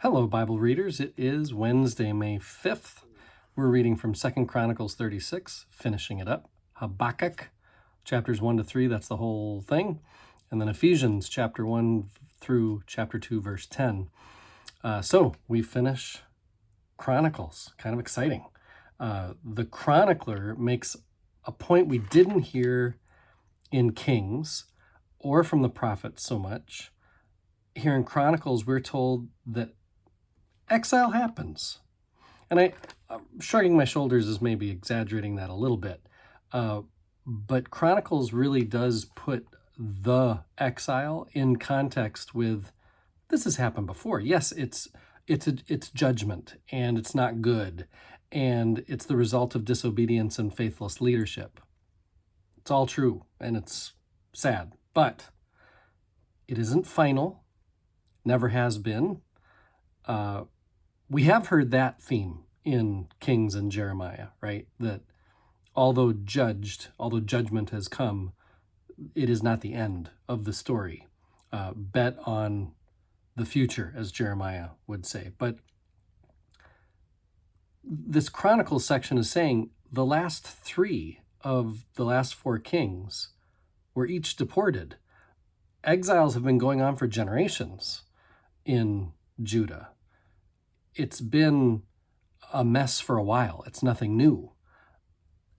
Hello, Bible readers. It is Wednesday, May 5th. We're reading from 2 Chronicles 36, finishing it up. Habakkuk, chapters 1 to 3, that's the whole thing. And then Ephesians, chapter 1 through chapter 2, verse 10. So we finish Chronicles. Kind of exciting. The chronicler makes a point we didn't hear in Kings or from the prophets so much. Here in Chronicles, we're told that exile happens. And shrugging my shoulders is maybe exaggerating that a little bit. But Chronicles really does put the exile in context with, this has happened before. Yes, it's judgment, and it's not good, and it's the result of disobedience and faithless leadership. It's all true, and it's sad. But it isn't final, never has been. We have heard that theme in Kings and Jeremiah, right? That although judgment has come, it is not the end of the story. Bet on the future, as Jeremiah would say. But this Chronicles section is saying the last three of the last four kings were each deported. Exiles have been going on for generations in Judah. It's been a mess for a while. It's nothing new.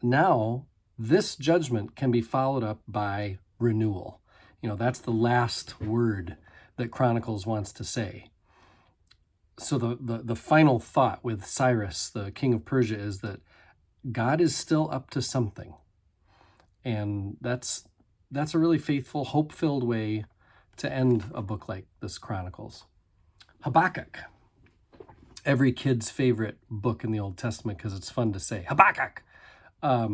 Now, this judgment can be followed up by renewal. That's the last word that Chronicles wants to say. So the final thought with Cyrus, the king of Persia, is that God is still up to something. And that's a really faithful, hope-filled way to end a book like this Chronicles. Habakkuk. Every kid's favorite book in the Old Testament because it's fun to say. Habakkuk! The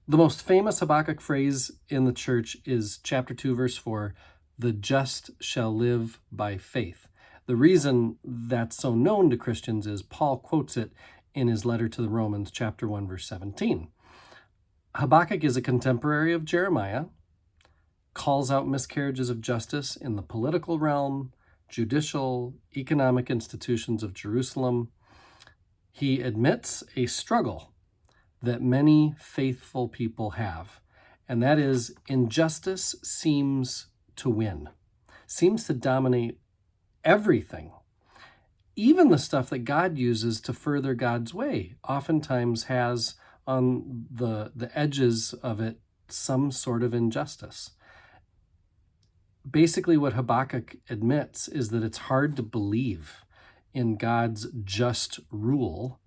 most famous Habakkuk phrase in the church is chapter 2, verse 4, "The just shall live by faith." The reason that's so known to Christians is Paul quotes it in his letter to the Romans, chapter 1, verse 17. Habakkuk is a contemporary of Jeremiah, calls out miscarriages of justice in the political realm, judicial, economic institutions of Jerusalem. He admits a struggle that many faithful people have, and that is injustice seems to win, seems to dominate everything. Even the stuff that God uses to further God's way oftentimes has on the edges of it some sort of injustice. Basically, what Habakkuk admits is that it's hard to believe in God's just rule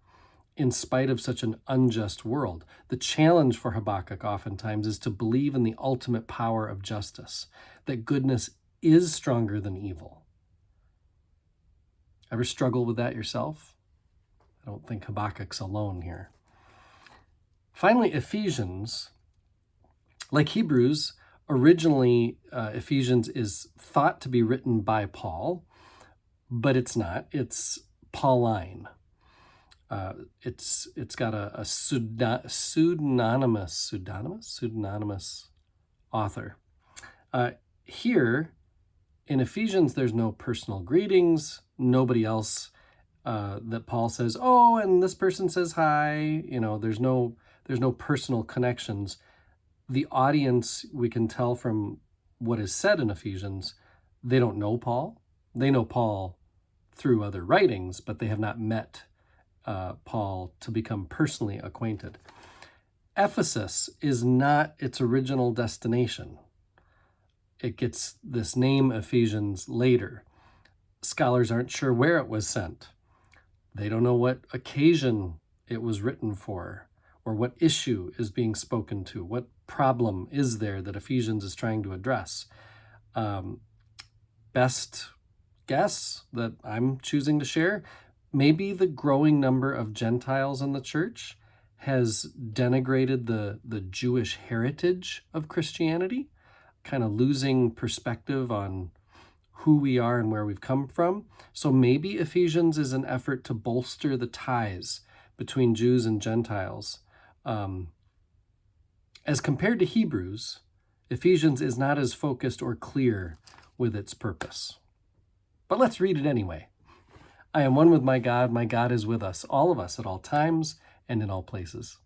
in spite of such an unjust world. The challenge for Habakkuk oftentimes is to believe in the ultimate power of justice, that goodness is stronger than evil. Ever struggle with that yourself? I don't think Habakkuk's alone here. Finally, Ephesians, like Hebrews, originally, Ephesians is thought to be written by Paul, but it's not. It's Pauline. It's got a pseudonymous author. Here in Ephesians, there's no personal greetings. Nobody else that Paul says, "Oh, and this person says hi." There's no personal connections. The audience, we can tell from what is said in Ephesians, they don't know Paul. They know Paul through other writings, but they have not met Paul to become personally acquainted. Ephesus is not its original destination. It gets this name Ephesians later. Scholars aren't sure where it was sent. They don't know what occasion it was written for, or what issue is being spoken to. What problem is there that Ephesians is trying to address? Best guess that I'm choosing to share, maybe the growing number of Gentiles in the church has denigrated the Jewish heritage of Christianity, kind of losing perspective on who we are and where we've come from. So maybe Ephesians is an effort to bolster the ties between Jews and Gentiles. As compared to Hebrews, Ephesians is not as focused or clear with its purpose. But let's read it anyway. I am one with my God is with us, all of us at all times and in all places.